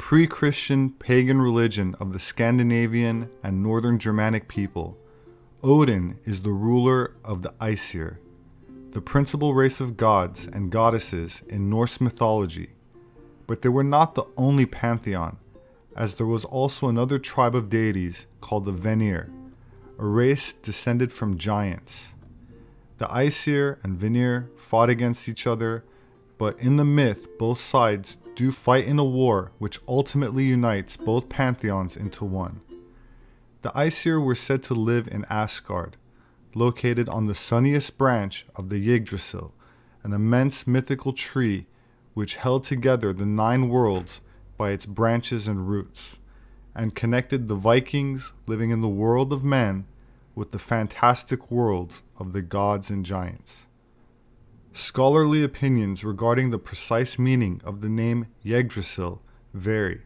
pre-Christian pagan religion of the Scandinavian and Northern Germanic people, Odin is the ruler of the Aesir, the principal race of gods and goddesses in Norse mythology. But they were not the only pantheon, as there was also another tribe of deities called the Vanir, a race descended from giants. The Aesir and Vanir fought against each other, but in the myth both sides do fight in a war which ultimately unites both pantheons into one. The Aesir were said to live in Asgard, located on the sunniest branch of the Yggdrasil, an immense mythical tree which held together the 9 worlds by its branches and roots, and connected the Vikings living in the world of men with the fantastic worlds of the gods and giants. Scholarly opinions regarding the precise meaning of the name Yggdrasil vary,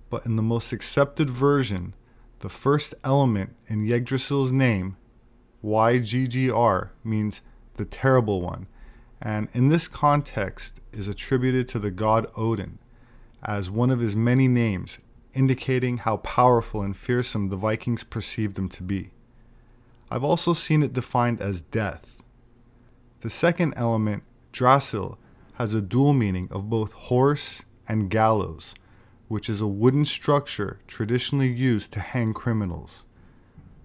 but in the most accepted version, the first element in Yggdrasil's name, YGGR, means the Terrible One, and in this context is attributed to the god Odin, as one of his many names, indicating how powerful and fearsome the Vikings perceived him to be. I've also seen it defined as death. The second element, Drasil, has a dual meaning of both horse and gallows, which is a wooden structure traditionally used to hang criminals.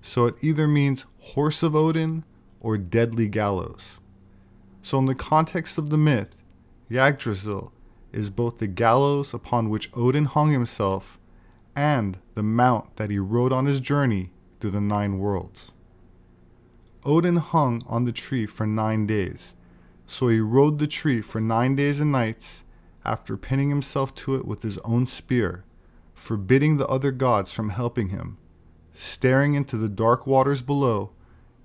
So it either means horse of Odin or deadly gallows. So in the context of the myth, Yggdrasil is both the gallows upon which Odin hung himself and the mount that he rode on his journey through the 9 worlds. Odin hung on the tree for 9 days, so he rode the tree for 9 days and nights after pinning himself to it with his own spear, forbidding the other gods from helping him, staring into the dark waters below,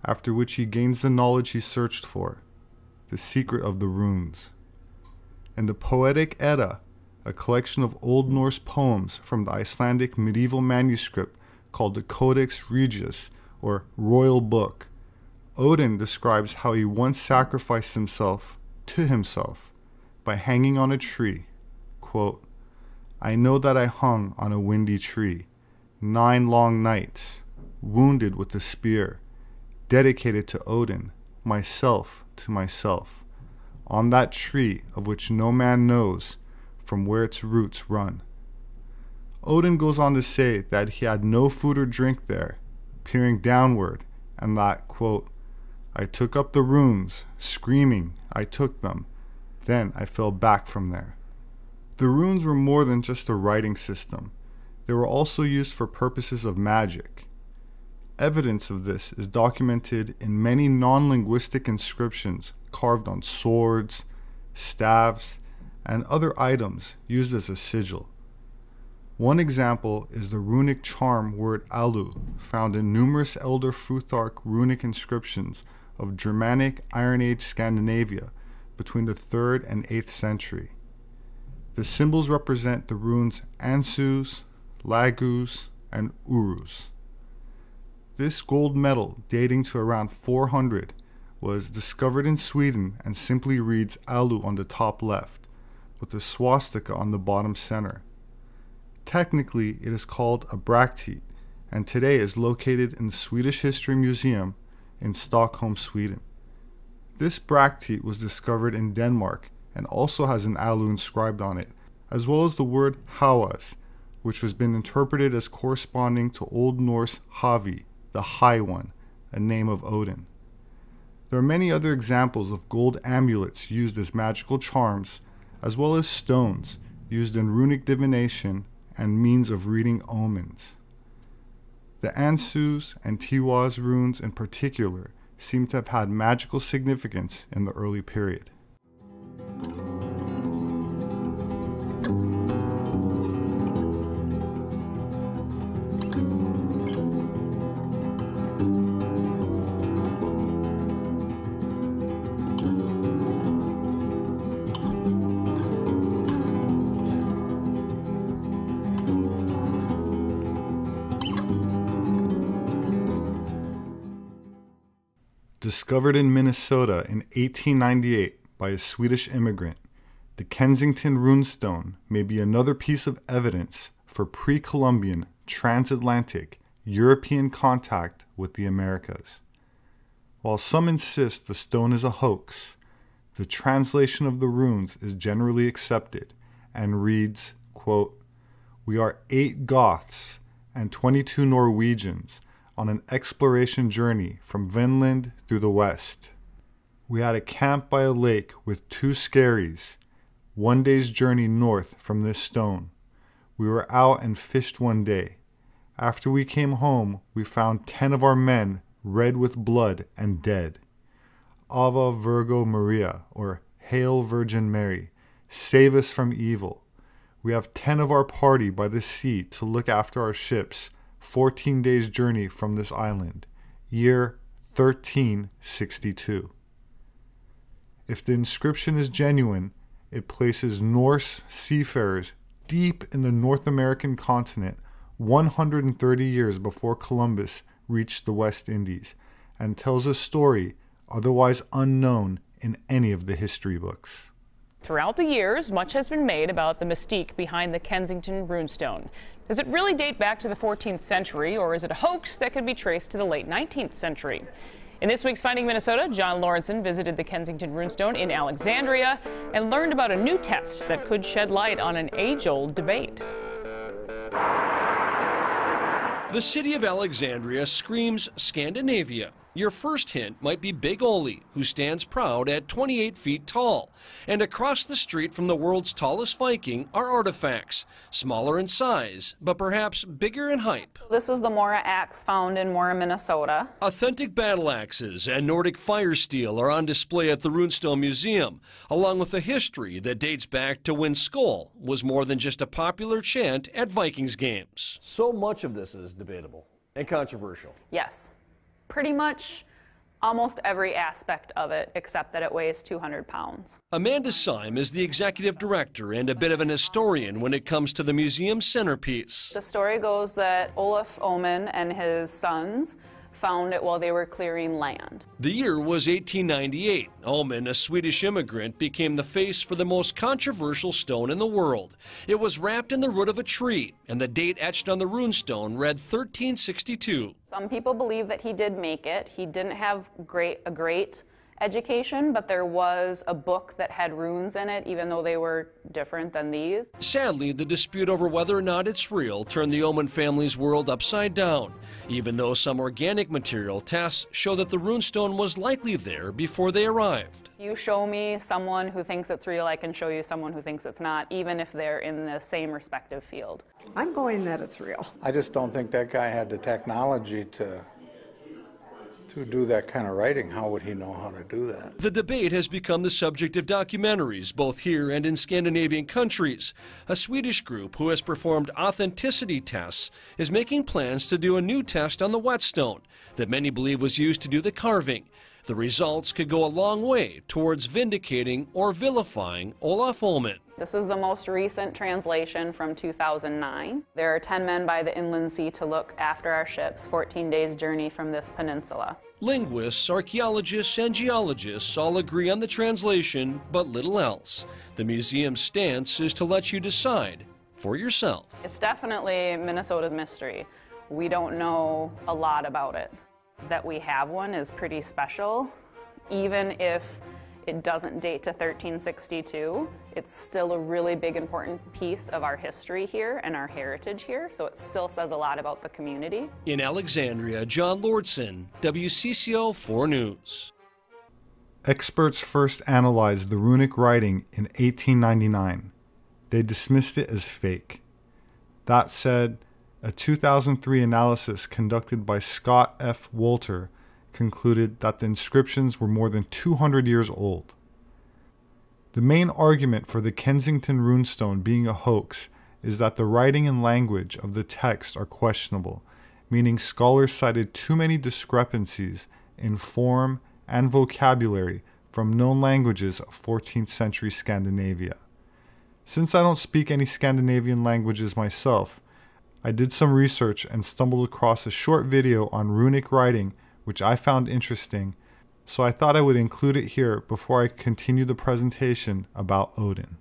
after which he gains the knowledge he searched for, the secret of the runes. In the Poetic Edda, a collection of Old Norse poems from the Icelandic medieval manuscript called the Codex Regius, or Royal Book, Odin describes how he once sacrificed himself to himself by hanging on a tree. Quote, "I know that I hung on a windy tree 9 long nights, wounded with a spear, dedicated to Odin, myself to myself, on that tree of which no man knows from where its roots run." Odin goes on to say that he had no food or drink there, peering downward, and that, quote, "I took up the runes, screaming, I took them, then I fell back from there." The runes were more than just a writing system. They were also used for purposes of magic. Evidence of this is documented in many non-linguistic inscriptions carved on swords, staves, and other items used as a sigil. One example is the runic charm word alu, found in numerous Elder Futhark runic inscriptions of Germanic Iron Age Scandinavia between the 3rd and 8th century. The symbols represent the runes Ansus, Lagus, and Urus. This gold medal, dating to around 400, was discovered in Sweden and simply reads Alu on the top left, with a swastika on the bottom center. Technically, it is called a bracteat, and today is located in the Swedish History Museum in Stockholm, Sweden. This bracteat was discovered in Denmark and also has an Alu inscribed on it, as well as the word Hawas, which has been interpreted as corresponding to Old Norse Havi, the High One, a name of Odin. There are many other examples of gold amulets used as magical charms, as well as stones used in runic divination and means of reading omens. The Ansus and Tiwaz runes in particular seem to have had magical significance in the early period. Discovered in Minnesota in 1898 by a Swedish immigrant, The Kensington runestone may be another piece of evidence for pre-Columbian transatlantic European contact with the Americas. While some insist the stone is a hoax, the translation of the runes is generally accepted and reads, quote, "We are 8 Goths and 22 Norwegians on an exploration journey from Vinland through the west. We had a camp by a lake with 2 skerries, 1 day's journey north from this stone. We were out and fished 1 day. After we came home, we found 10 of our men red with blood and dead. Ave Virgo Maria, or Hail Virgin Mary, save us from evil. We have 10 of our party by the sea to look after our ships, 14 days' journey from this island, year 1362. If the inscription is genuine, it places Norse seafarers deep in the North American continent 130 years before Columbus reached the West Indies, and tells a story otherwise unknown in any of the history books. Throughout the years, much has been made about the mystique behind the Kensington runestone. Does it really date back to the 14th century, or is it a hoax that could be traced to the late 19th century? In this week's Finding Minnesota, John Lawrenson visited the Kensington runestone in Alexandria and learned about a new test that could shed light on an age-old debate. The city of Alexandria screams Scandinavia. Your first hint might be Big Ole, who stands proud at 28 feet tall. And across the street from the world's tallest Viking are artifacts, smaller in size, but perhaps bigger in height. This was the Oera axe found in Oera, Minnesota. Authentic battle axes and Nordic fire steel are on display at the Runestone Museum, along with a history that dates back to when Skål was more than just a popular chant at Vikings games. So much of this is debatable and controversial. Yes. Pretty much almost every aspect of it, except that it weighs 200 pounds. Amanda Syme is the executive director and a bit of an historian when it comes to the museum's centerpiece. The story goes that Olaf Omen and his sons found it while they were clearing land. The year was 1898. Omen, a Swedish immigrant, became the face for the most controversial stone in the world. It was wrapped in the root of a tree, and the date etched on the runestone read 1362. Some people believe that he did make it. He didn't have a great education, but there was a book that had runes in it, even though they were different than these. Sadly, the dispute over whether or not it's real turned the Omen family's world upside down, even though some organic material tests show that the runestone was likely there before they arrived. You show me someone who thinks it's real, I can show you someone who thinks it's not, even if they're in the same respective field. I'm going that it's real. I just don't think that guy had the technology to do that kind of writing. How would he know how to do that? The debate has become the subject of documentaries, both here and in Scandinavian countries. A Swedish group who has performed authenticity tests is making plans to do a new test on the whetstone that many believe was used to do the carving. The results could go a long way towards vindicating or vilifying Olaf Omen. This is the most recent translation from 2009. There are 10 men by the inland sea to look after our ships, 14 days' journey from this peninsula. Linguists, archaeologists, and geologists all agree on the translation, but little else. The museum's stance is to let you decide for yourself. It's definitely Minnesota's mystery. We don't know a lot about it. That we have one is pretty special. Even if it doesn't date to 1362, it's still a really big important piece of our history here and our heritage here, so it still says a lot about the community. In Alexandria, John Lawrenson, WCCO 4 News. Experts first analyzed the runic writing in 1899. They dismissed it as fake. That said, a 2003 analysis conducted by Scott F. Wolter concluded that the inscriptions were more than 200 years old. The main argument for the Kensington runestone being a hoax is that the writing and language of the text are questionable, meaning scholars cited too many discrepancies in form and vocabulary from known languages of 14th century Scandinavia. Since I don't speak any Scandinavian languages myself, I did some research and stumbled across a short video on runic writing which I found interesting, so I thought I would include it here before I continue the presentation about Odin.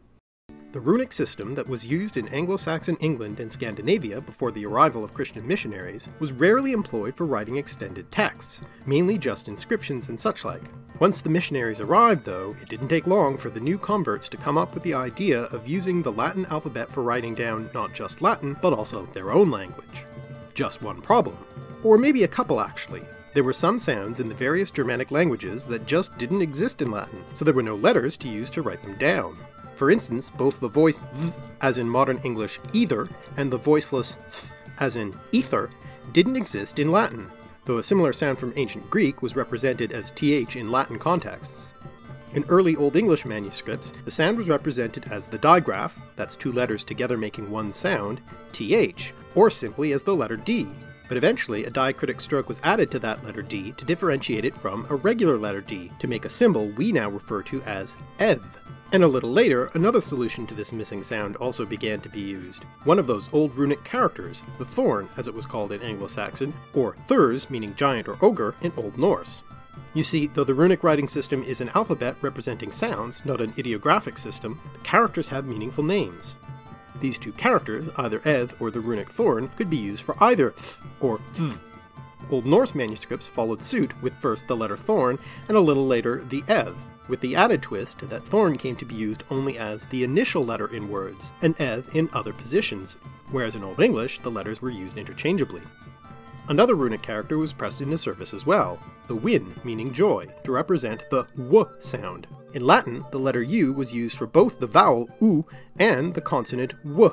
The runic system that was used in Anglo-Saxon England and Scandinavia before the arrival of Christian missionaries was rarely employed for writing extended texts, mainly just inscriptions and such like. Once the missionaries arrived, though, it didn't take long for the new converts to come up with the idea of using the Latin alphabet for writing down not just Latin, but also their own language. Just one problem. Or maybe a couple actually. There were some sounds in the various Germanic languages that just didn't exist in Latin, so there were no letters to use to write them down. For instance, both the voiced th, as in modern English either, and the voiceless th, as in ether, didn't exist in Latin, though a similar sound from ancient Greek was represented as th in Latin contexts. In early Old English manuscripts, the sound was represented as the digraph, that's two letters together making one sound, th, or simply as the letter d. But eventually a diacritic stroke was added to that letter D to differentiate it from a regular letter D, to make a symbol we now refer to as eth. And a little later, another solution to this missing sound also began to be used. One of those old runic characters, the thorn as it was called in Anglo-Saxon, or thurs meaning giant or ogre in Old Norse. You see, though the runic writing system is an alphabet representing sounds, not an ideographic system, the characters have meaningful names. These two characters, either eth or the runic thorn, could be used for either th or th. Old Norse manuscripts followed suit with first the letter thorn and a little later the eth, with the added twist that thorn came to be used only as the initial letter in words, and eth in other positions, whereas in Old English the letters were used interchangeably. Another runic character was pressed into service as well, the win, meaning joy, to represent the w sound. In Latin, the letter u was used for both the vowel u and the consonant w.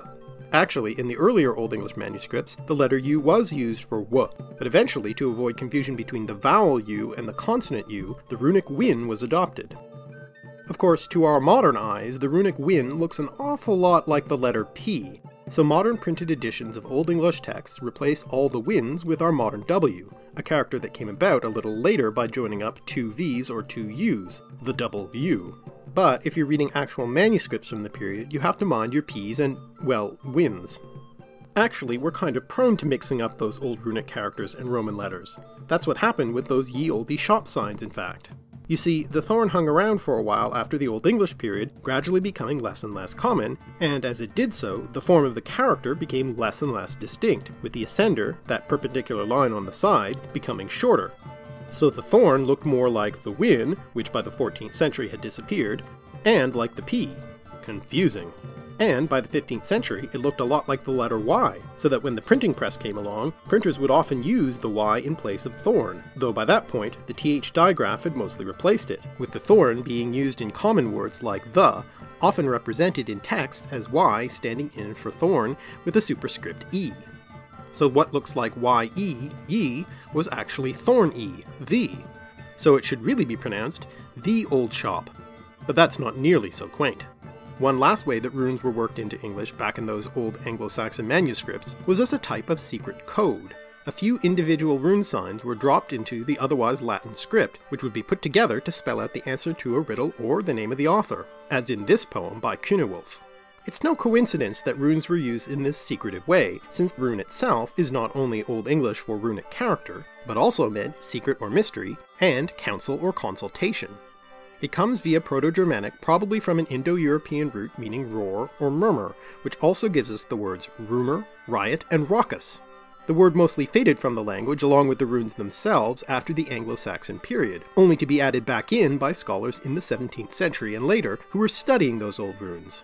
Actually, in the earlier Old English manuscripts, the letter u was used for w, but eventually, to avoid confusion between the vowel u and the consonant u, the runic win was adopted. Of course, to our modern eyes, the runic win looks an awful lot like the letter p, so modern printed editions of Old English texts replace all the wins with our modern w, a character that came about a little later by joining up two v's or two u's, the double u. But if you're reading actual manuscripts from the period, you have to mind your p's and, well, wins. Actually, we're kind of prone to mixing up those old runic characters and Roman letters. That's what happened with those ye olde shop signs, in fact. You see, the thorn hung around for a while after the Old English period, gradually becoming less and less common, and as it did so, the form of the character became less and less distinct, with the ascender, that perpendicular line on the side, becoming shorter. So the thorn looked more like the win, which by the 14th century had disappeared, and like the p. Confusing. And by the 15th century, it looked a lot like the letter Y, so that when the printing press came along, printers would often use the Y in place of thorn, though by that point, the th digraph had mostly replaced it, with the thorn being used in common words like the, often represented in text as Y standing in for thorn with a superscript E. So what looks like Y-E, ye, was actually thorn-E, the. So it should really be pronounced, the old shop. But that's not nearly so quaint. One last way that runes were worked into English back in those old Anglo-Saxon manuscripts was as a type of secret code. A few individual rune signs were dropped into the otherwise Latin script, which would be put together to spell out the answer to a riddle or the name of the author, as in this poem by Cunewulf. It's no coincidence that runes were used in this secretive way, since rune itself is not only Old English for runic character, but also meant secret or mystery, and counsel or consultation. It comes via Proto-Germanic, probably from an Indo-European root meaning roar or murmur, which also gives us the words rumor, riot, and raucous. The word mostly faded from the language along with the runes themselves after the Anglo-Saxon period, only to be added back in by scholars in the 17th century and later who were studying those old runes.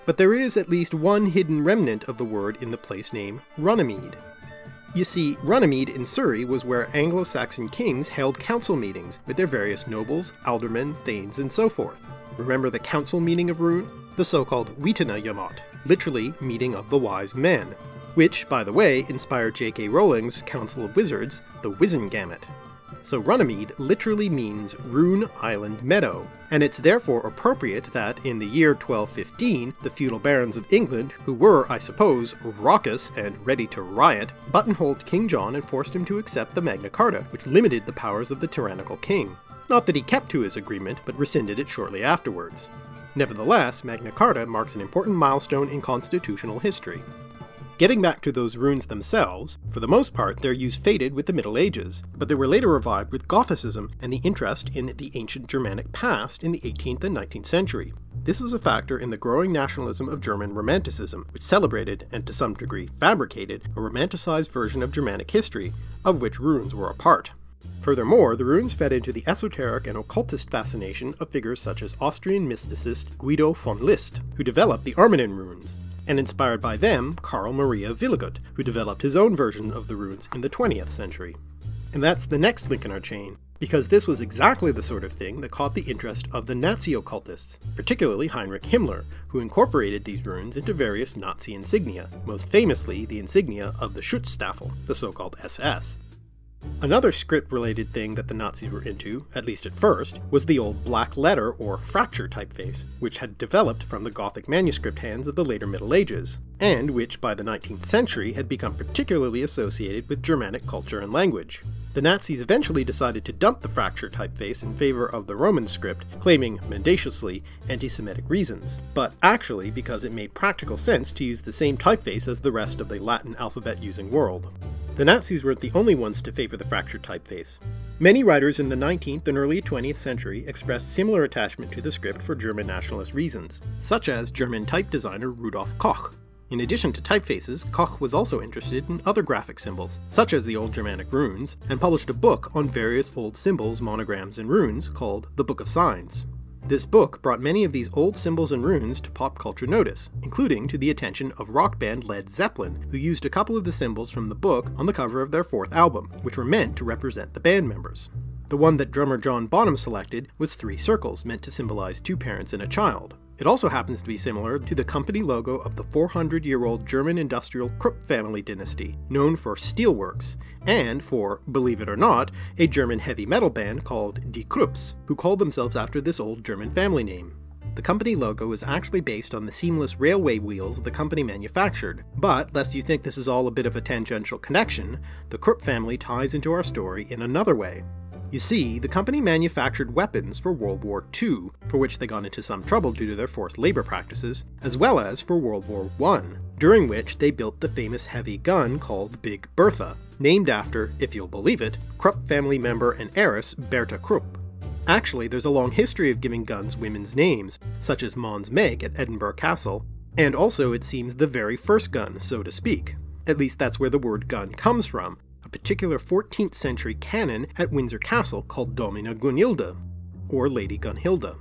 But there is at least one hidden remnant of the word in the place name Runnymede. You see, Runnymede in Surrey was where Anglo-Saxon kings held council meetings with their various nobles, aldermen, thanes, and so forth. Remember the council meeting of Rune? The so-called Witena Yamat, literally meeting of the wise men, which, by the way, inspired J.K. Rowling's Council of Wizards, the Wizengamot. So Runnymede literally means Rune Island Meadow, and it's therefore appropriate that in the year 1215, the feudal barons of England, who were, I suppose, raucous and ready to riot, buttonholed King John and forced him to accept the Magna Carta, which limited the powers of the tyrannical king. Not that he kept to his agreement, but rescinded it shortly afterwards. Nevertheless, Magna Carta marks an important milestone in constitutional history. Getting back to those runes themselves, for the most part their use faded with the Middle Ages, but they were later revived with Gothicism and the interest in the ancient Germanic past in the 18th and 19th century. This was a factor in the growing nationalism of German Romanticism, which celebrated, and to some degree fabricated, a romanticized version of Germanic history, of which runes were a part. Furthermore, the runes fed into the esoteric and occultist fascination of figures such as Austrian mysticist Guido von List, who developed the Armanen runes, and inspired by them, Karl Maria Willigut, who developed his own version of the runes in the 20th century. And that's the next link in our chain, because this was exactly the sort of thing that caught the interest of the Nazi occultists, particularly Heinrich Himmler, who incorporated these runes into various Nazi insignia, most famously the insignia of the Schutzstaffel, the so-called SS. Another script-related thing that the Nazis were into, at least at first, was the old black letter or fracture typeface, which had developed from the Gothic manuscript hands of the later Middle Ages, and which by the 19th century had become particularly associated with Germanic culture and language. The Nazis eventually decided to dump the fracture typeface in favor of the Roman script, claiming, mendaciously, anti-Semitic reasons, but actually because it made practical sense to use the same typeface as the rest of the Latin alphabet-using world. The Nazis weren't the only ones to favor the fracture typeface. Many writers in the 19th and early 20th century expressed similar attachment to the script for German nationalist reasons, such as German type designer Rudolf Koch. In addition to typefaces, Koch was also interested in other graphic symbols, such as the Old Germanic runes, and published a book on various old symbols, monograms, and runes called The Book of Signs. This book brought many of these old symbols and runes to pop culture notice, including to the attention of rock band Led Zeppelin, who used a couple of the symbols from the book on the cover of their fourth album, which were meant to represent the band members. The one that drummer John Bonham selected was 3 circles meant to symbolize 2 parents and a child. It also happens to be similar to the company logo of the 400-year-old German industrial Krupp family dynasty, known for steelworks, and for, believe it or not, a German heavy metal band called Die Krupps, who called themselves after this old German family name. The company logo is actually based on the seamless railway wheels the company manufactured, but lest you think this is all a bit of a tangential connection, the Krupp family ties into our story in another way. You see, the company manufactured weapons for World War II, for which they got into some trouble due to their forced labor practices, as well as for World War I, during which they built the famous heavy gun called Big Bertha, named after, if you'll believe it, Krupp family member and heiress Bertha Krupp. Actually, there's a long history of giving guns women's names, such as Mons Meg at Edinburgh Castle, and also it seems the very first gun, so to speak. At least that's where the word gun comes from, a particular 14th century cannon at Windsor Castle called Domina Gunhilda, or Lady Gunhilda.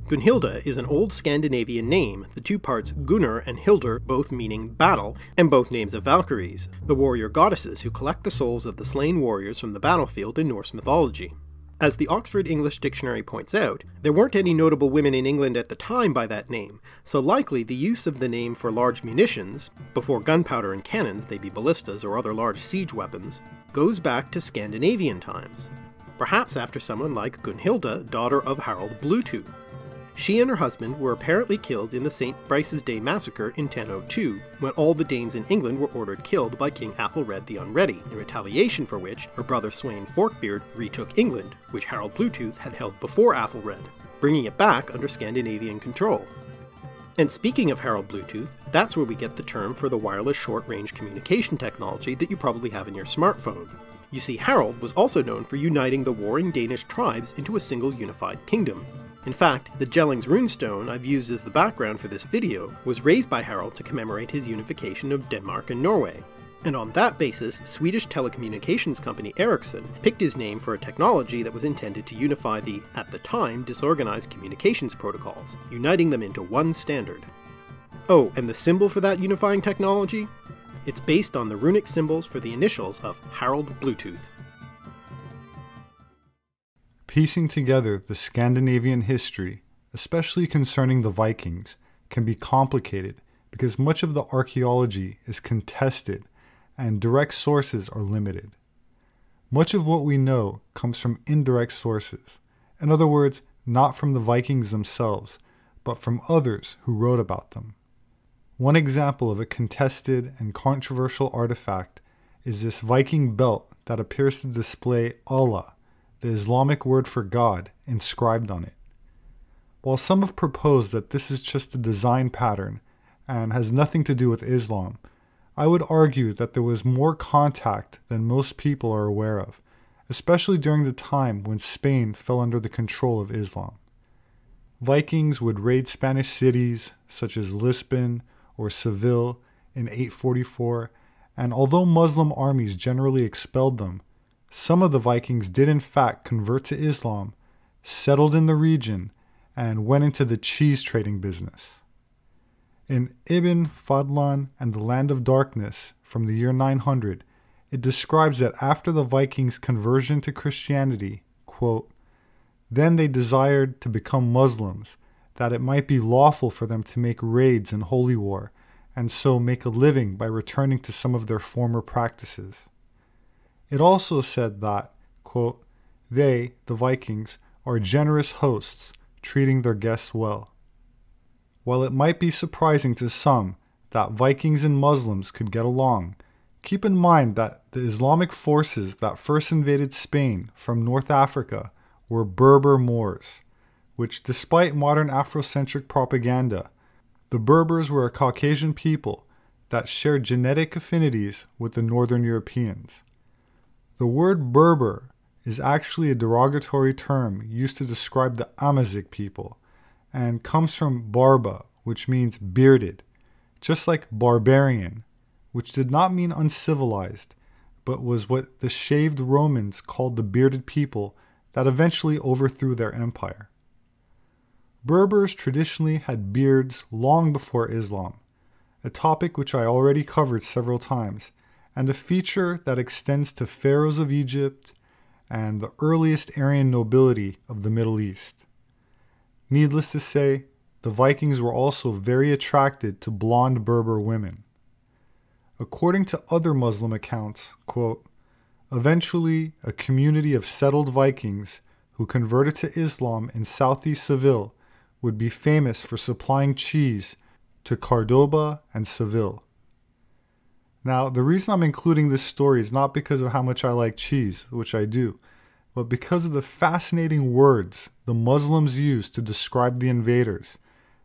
Gunhilda is an old Scandinavian name, the 2 parts Gunnar and Hildr both meaning battle, and both names of Valkyries, the warrior goddesses who collect the souls of the slain warriors from the battlefield in Norse mythology. As the Oxford English Dictionary points out, there weren't any notable women in England at the time by that name, so likely the use of the name for large munitions, before gunpowder and cannons, they be ballistas or other large siege weapons, goes back to Scandinavian times. Perhaps after someone like Gunhilda, daughter of Harald Bluetooth. She and her husband were apparently killed in the St. Brice's Day massacre in 1002, when all the Danes in England were ordered killed by King Athelred the Unready, in retaliation for which her brother Sweyn Forkbeard retook England, which Harald Bluetooth had held before Athelred, bringing it back under Scandinavian control. And speaking of Harald Bluetooth, that's where we get the term for the wireless short-range communication technology that you probably have in your smartphone. You see, Harald was also known for uniting the warring Danish tribes into a single unified kingdom. In fact, the Jellings runestone I've used as the background for this video was raised by Harald to commemorate his unification of Denmark and Norway. And on that basis, Swedish telecommunications company Ericsson picked his name for a technology that was intended to unify the, at the time, disorganized communications protocols, uniting them into one standard. Oh, and the symbol for that unifying technology? It's based on the runic symbols for the initials of Harald Bluetooth. Piecing together the Scandinavian history, especially concerning the Vikings, can be complicated because much of the archaeology is contested and direct sources are limited. Much of what we know comes from indirect sources, in other words, not from the Vikings themselves, but from others who wrote about them. One example of a contested and controversial artifact is this Viking belt that appears to display Allah, the Islamic word for God, inscribed on it. While some have proposed that this is just a design pattern and has nothing to do with Islam, I would argue that there was more contact than most people are aware of, especially during the time when Spain fell under the control of Islam. Vikings would raid Spanish cities such as Lisbon or Seville in 844, and although Muslim armies generally expelled them, some of the Vikings did in fact convert to Islam, settled in the region, and went into the cheese trading business. In Ibn Fadlan and the Land of Darkness from the year 900, it describes that after the Vikings' conversion to Christianity, quote, "Then they desired to become Muslims, that it might be lawful for them to make raids in holy war, and so make a living by returning to some of their former practices." It also said that, quote, "They, the Vikings, are generous hosts, treating their guests well." While it might be surprising to some that Vikings and Muslims could get along, keep in mind that the Islamic forces that first invaded Spain from North Africa were Berber Moors, which despite modern Afrocentric propaganda, the Berbers were a Caucasian people that shared genetic affinities with the Northern Europeans. The word Berber is actually a derogatory term used to describe the Amazigh people, and comes from barba, which means bearded, just like barbarian, which did not mean uncivilized, but was what the shaved Romans called the bearded people that eventually overthrew their empire. Berbers traditionally had beards long before Islam, a topic which I already covered several times, and a feature that extends to pharaohs of Egypt and the earliest Aryan nobility of the Middle East. Needless to say, the Vikings were also very attracted to blonde Berber women. According to other Muslim accounts, quote, "Eventually, a community of settled Vikings who converted to Islam in southeast Seville would be famous for supplying cheese to Cordoba and Seville." Now, the reason I'm including this story is not because of how much I like cheese, which I do, but because of the fascinating words the Muslims used to describe the invaders,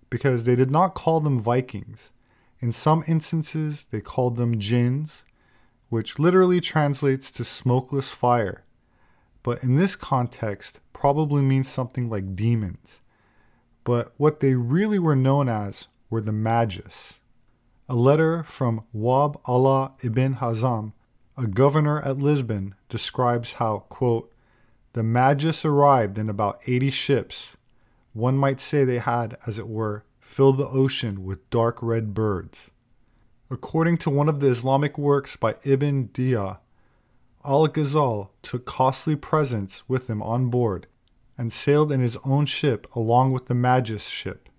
because they did not call them Vikings. In some instances, they called them jinns, which literally translates to smokeless fire, but in this context probably means something like demons. But what they really were known as were the Magus. A letter from Wab Allah ibn Hazam, a governor at Lisbon, describes how, quote, "The Magus arrived in about 80 ships. One might say they had, as it were, filled the ocean with dark red birds." According to one of the Islamic works by Ibn Diyah, Al-Ghazal took costly presents with him on board and sailed in his own ship along with the Magus ship.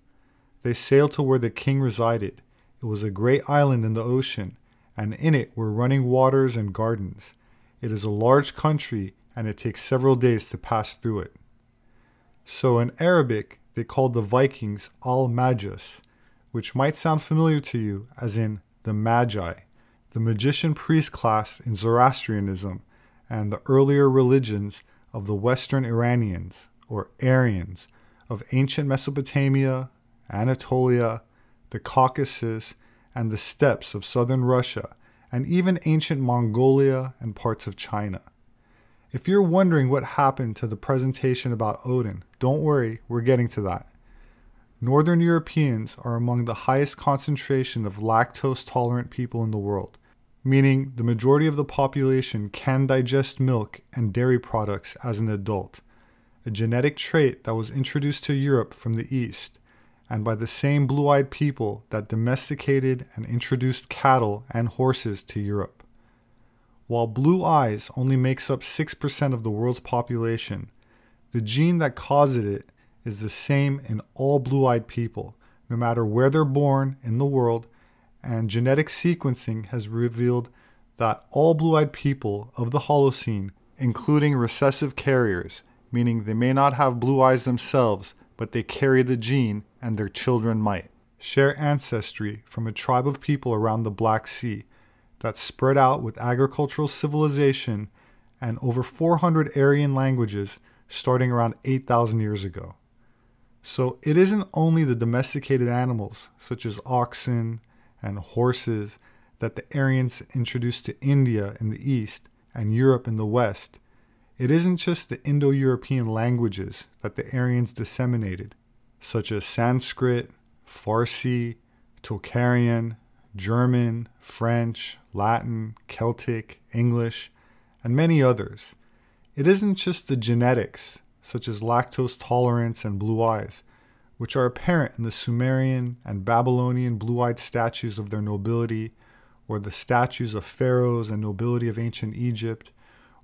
They sailed to where the king resided. It was a great island in the ocean, and in it were running waters and gardens. It is a large country, and it takes several days to pass through it. So in Arabic, they called the Vikings Al-Magus, which might sound familiar to you as in the Magi, the magician priest class in Zoroastrianism and the earlier religions of the Western Iranians, or Aryans, of ancient Mesopotamia, Anatolia, the Caucasus, and the steppes of southern Russia, and even ancient Mongolia and parts of China. If you're wondering what happened to the presentation about Odin, don't worry, we're getting to that. Northern Europeans are among the highest concentration of lactose-tolerant people in the world, meaning the majority of the population can digest milk and dairy products as an adult, a genetic trait that was introduced to Europe from the East, and by the same blue-eyed people that domesticated and introduced cattle and horses to Europe. While blue eyes only makes up 6% of the world's population, the gene that causes it is the same in all blue-eyed people, no matter where they're born in the world, and genetic sequencing has revealed that all blue-eyed people of the Holocene, including recessive carriers, meaning they may not have blue eyes themselves, but they carry the gene and their children might, share ancestry from a tribe of people around the Black Sea that spread out with agricultural civilization and over 400 Aryan languages starting around 8,000 years ago. So it isn't only the domesticated animals, such as oxen and horses, that the Aryans introduced to India in the east and Europe in the west. It isn't just the Indo-European languages that the Aryans disseminated. such as Sanskrit, Farsi, Tocharian, German, French, Latin, Celtic, English, and many others. It isn't just the genetics, such as lactose tolerance and blue eyes, which are apparent in the Sumerian and Babylonian blue-eyed statues of their nobility, or the statues of pharaohs and nobility of ancient Egypt,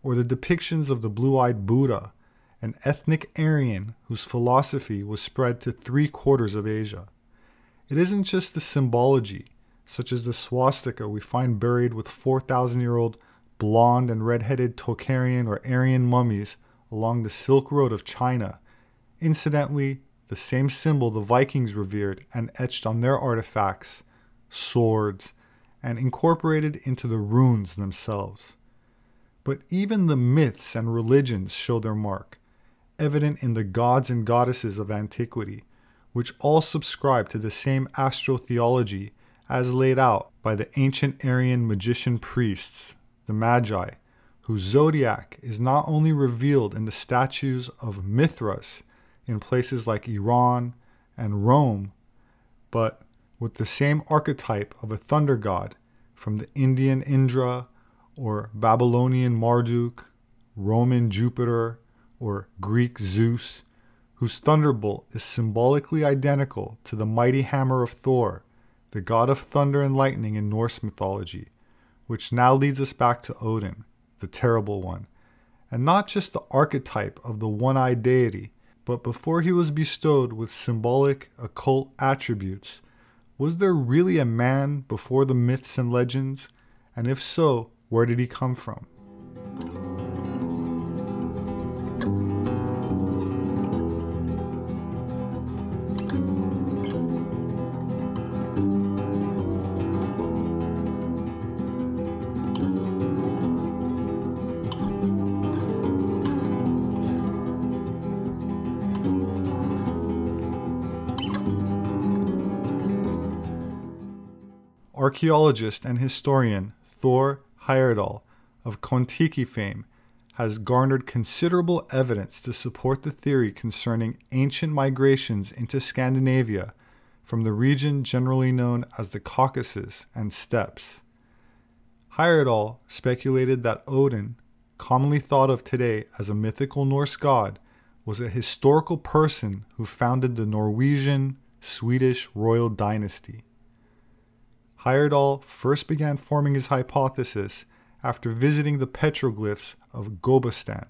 or the depictions of the blue-eyed Buddha, an ethnic Aryan whose philosophy was spread to 3/4 of Asia. It isn't just the symbology, such as the swastika we find buried with 4,000-year-old blonde and red-headed Tocharian or Aryan mummies along the Silk Road of China. Incidentally, the same symbol the Vikings revered and etched on their artifacts, swords, and incorporated into the runes themselves. But even the myths and religions show their mark, evident in the gods and goddesses of antiquity, which all subscribe to the same astrotheology as laid out by the ancient Aryan magician priests, the Magi, whose zodiac is not only revealed in the statues of Mithras in places like Iran and Rome, but with the same archetype of a thunder god from the Indian Indra or Babylonian Marduk, Roman Jupiter, or Greek Zeus, whose thunderbolt is symbolically identical to the mighty hammer of Thor, the god of thunder and lightning in Norse mythology, which now leads us back to Odin, the Terrible One, and not just the archetype of the one-eyed deity, but before he was bestowed with symbolic occult attributes, was there really a man before the myths and legends? And if so, where did he come from? Archaeologist and historian Thor Heyerdahl of Kon-Tiki fame has garnered considerable evidence to support the theory concerning ancient migrations into Scandinavia from the region generally known as the Caucasus and steppes. Heyerdahl speculated that Odin, commonly thought of today as a mythical Norse god, was a historical person who founded the Norwegian-Swedish royal dynasty. Heyerdahl first began forming his hypothesis after visiting the petroglyphs of Gobustan,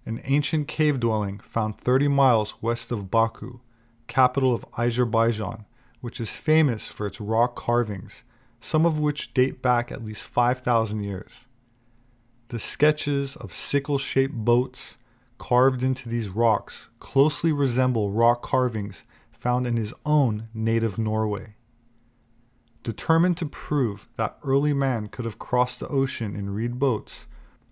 an ancient cave dwelling found 30 miles west of Baku, capital of Azerbaijan, which is famous for its rock carvings, some of which date back at least 5,000 years. The sketches of sickle-shaped boats carved into these rocks closely resemble rock carvings found in his own native Norway. Determined to prove that early man could have crossed the ocean in reed boats,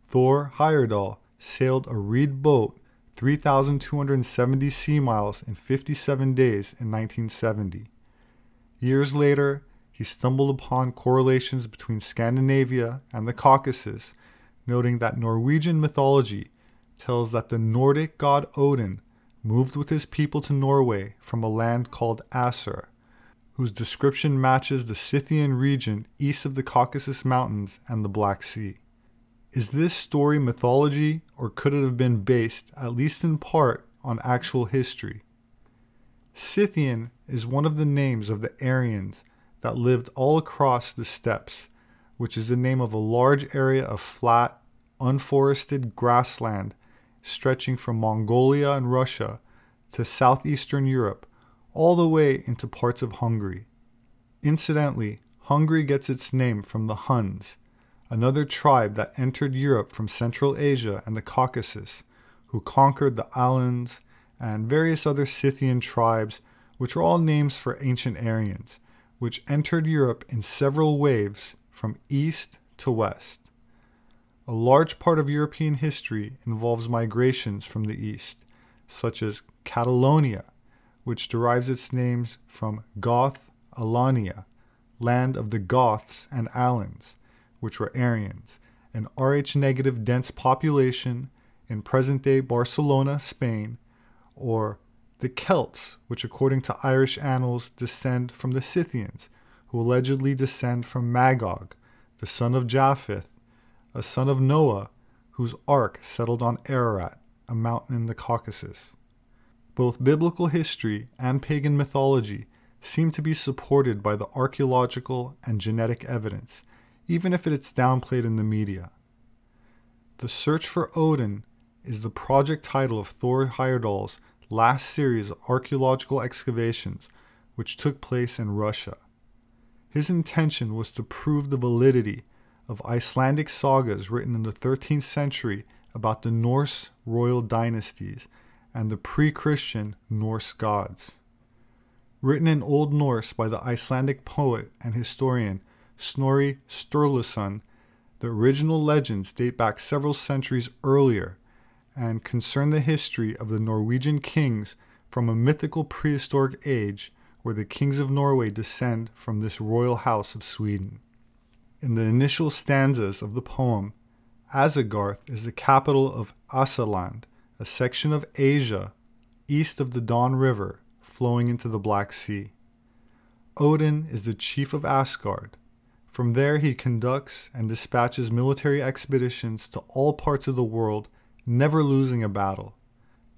Thor Heyerdahl sailed a reed boat 3,270 sea miles in 57 days in 1970. Years later, he stumbled upon correlations between Scandinavia and the Caucasus, noting that Norwegian mythology tells that the Nordic god Odin moved with his people to Norway from a land called Aesir, whose description matches the Scythian region east of the Caucasus Mountains and the Black Sea. Is this story mythology, or could it have been based, at least in part, on actual history? Scythian is one of the names of the Aryans that lived all across the steppes, which is the name of a large area of flat, unforested grassland stretching from Mongolia and Russia to southeastern Europe, all the way into parts of Hungary. Incidentally, Hungary gets its name from the Huns, another tribe that entered Europe from Central Asia and the Caucasus, who conquered the Alans and various other Scythian tribes, which are all names for ancient Aryans, which entered Europe in several waves from east to west. A large part of European history involves migrations from the east, such as Catalonia, which derives its names from Goth Alania, land of the Goths and Alans, which were Aryans, an Rh-negative dense population in present-day Barcelona, Spain, or The Celts, which according to Irish annals descend from the Scythians, who allegedly descend from Magog, the son of Japheth, a son of Noah, whose ark settled on Ararat, a mountain in the Caucasus. Both biblical history and pagan mythology seem to be supported by the archaeological and genetic evidence, even if it's downplayed in the media. The Search for Odin is the project title of Thor Heyerdahl's last series of archaeological excavations, which took place in Russia. His intention was to prove the validity of Icelandic sagas written in the 13th century about the Norse royal dynasties and the pre-Christian Norse gods. Written in Old Norse by the Icelandic poet and historian Snorri Sturluson, the original legends date back several centuries earlier and concern the history of the Norwegian kings from a mythical prehistoric age where the kings of Norway descend from this royal house of Sweden. In the initial stanzas of the poem, Asgard is the capital of Asaland, a section of Asia east of the Don River flowing into the Black Sea. Odin is the chief of Asgard. From there he conducts and dispatches military expeditions to all parts of the world, never losing a battle.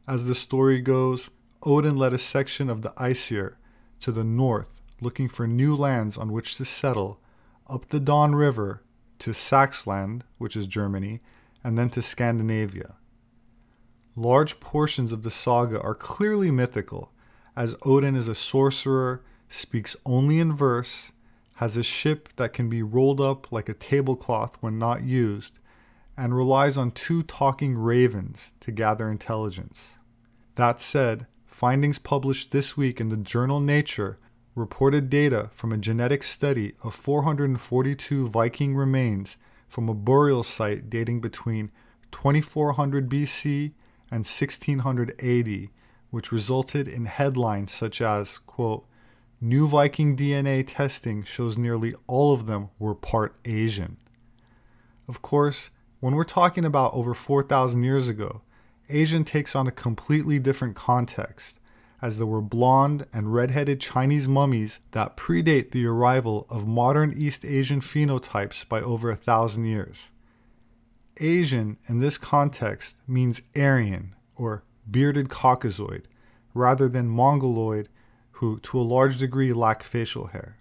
As the story goes, Odin led a section of the Aesir to the north, looking for new lands on which to settle, up the Don River to Saxland, which is Germany, and then to Scandinavia. Large portions of the saga are clearly mythical, as Odin is a sorcerer, speaks only in verse, has a ship that can be rolled up like a tablecloth when not used, and relies on 2 talking ravens to gather intelligence. That said, findings published this week in the journal Nature reported data from a genetic study of 442 Viking remains from a burial site dating between 2400 BC and 1600 AD, which resulted in headlines such as, quote, "New Viking DNA testing shows nearly all of them were part Asian." Of course, when we're talking about over 4,000 years ago, Asian takes on a completely different context, as there were blonde and red-headed Chinese mummies that predate the arrival of modern East Asian phenotypes by over 1,000 years. Asian in this context means Aryan, or bearded Caucasoid, rather than Mongoloid, who to a large degree lack facial hair.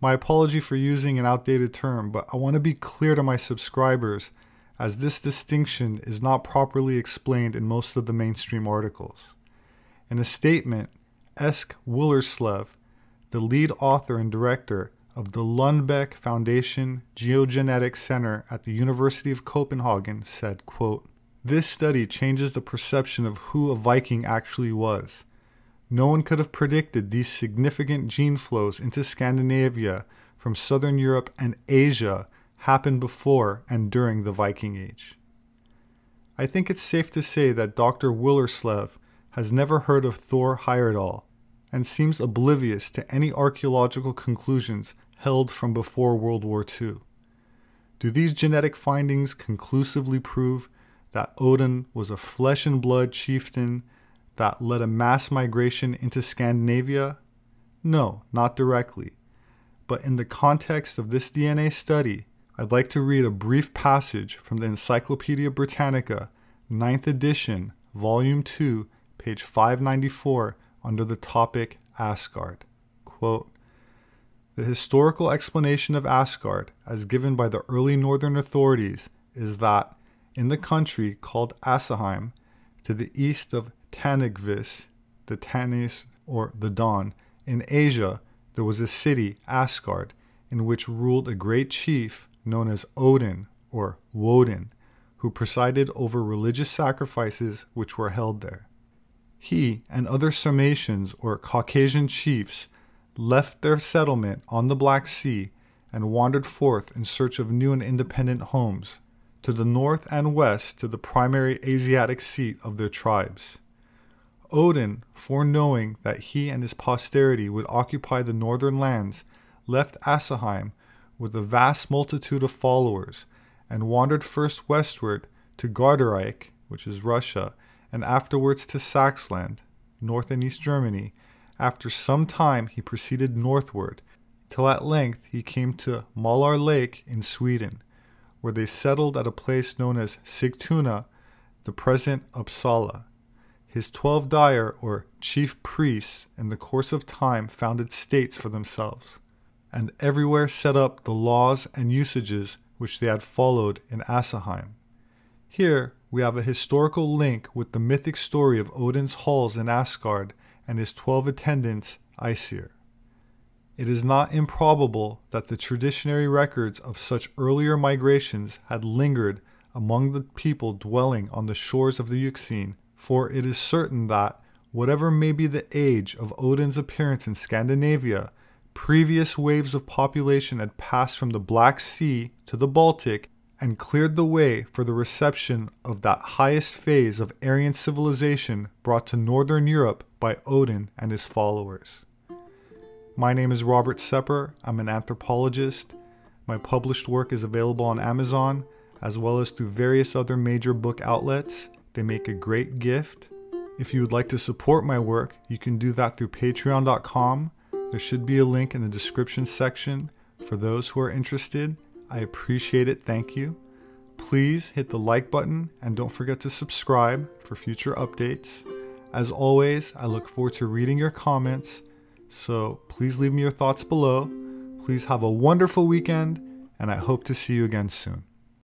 My apology for using an outdated term, but I want to be clear to my subscribers, as this distinction is not properly explained in most of the mainstream articles. In a statement, Esk Willerslev, the lead author and director of the Lundbeck Foundation Geogenetics Center at the University of Copenhagen, said, quote, "This study changes the perception of who a Viking actually was. No one could have predicted these significant gene flows into Scandinavia from Southern Europe and Asia happened before and during the Viking Age." I think it's safe to say that Dr. Willerslev has never heard of Thor Heyerdahl and seems oblivious to any archaeological conclusions held from before World War II. Do these genetic findings conclusively prove that Odin was a flesh and blood chieftain that led a mass migration into Scandinavia? No, not directly. But in the context of this DNA study, I'd like to read a brief passage from the Encyclopedia Britannica, 9th edition, Volume 2, page 594, under the topic Asgard. Quote, "The historical explanation of Asgard, as given by the early northern authorities, is that in the country called Asaheim, to the east of Tanigvis, the Tanis or the Don, in Asia, there was a city, Asgard, in which ruled a great chief known as Odin or Woden, who presided over religious sacrifices which were held there. He and other Sarmatians or Caucasian chiefs left their settlement on the Black Sea and wandered forth in search of new and independent homes, to the north and west to the primary Asiatic seat of their tribes. Odin, foreknowing that he and his posterity would occupy the northern lands, left Asaheim with a vast multitude of followers, and wandered first westward to Gardarike, which is Russia, and afterwards to Saxland, North and East Germany. After some time he proceeded northward, till at length he came to Malar Lake in Sweden, where they settled at a place known as Sigtuna, the present Uppsala. His 12 dyer, or chief priests, in the course of time founded states for themselves, and everywhere set up the laws and usages which they had followed in Asheim. Here we have a historical link with the mythic story of Odin's halls in Asgard and his 12 attendants, Aesir. It is not improbable that the traditionary records of such earlier migrations had lingered among the people dwelling on the shores of the Euxine, for it is certain that, whatever may be the age of Odin's appearance in Scandinavia, previous waves of population had passed from the Black Sea to the Baltic and cleared the way for the reception of that highest phase of Aryan civilization brought to Northern Europe by Odin and his followers. My name is Robert Sepehr. I'm an anthropologist. My published work is available on Amazon, as well as through various other major book outlets. They make a great gift. If you would like to support my work, you can do that through patreon.com. There should be a link in the description section for those who are interested. I appreciate it. Thank you. Please hit the like button and don't forget to subscribe for future updates. As always, I look forward to reading your comments, so please leave me your thoughts below. Please have a wonderful weekend, and I hope to see you again soon.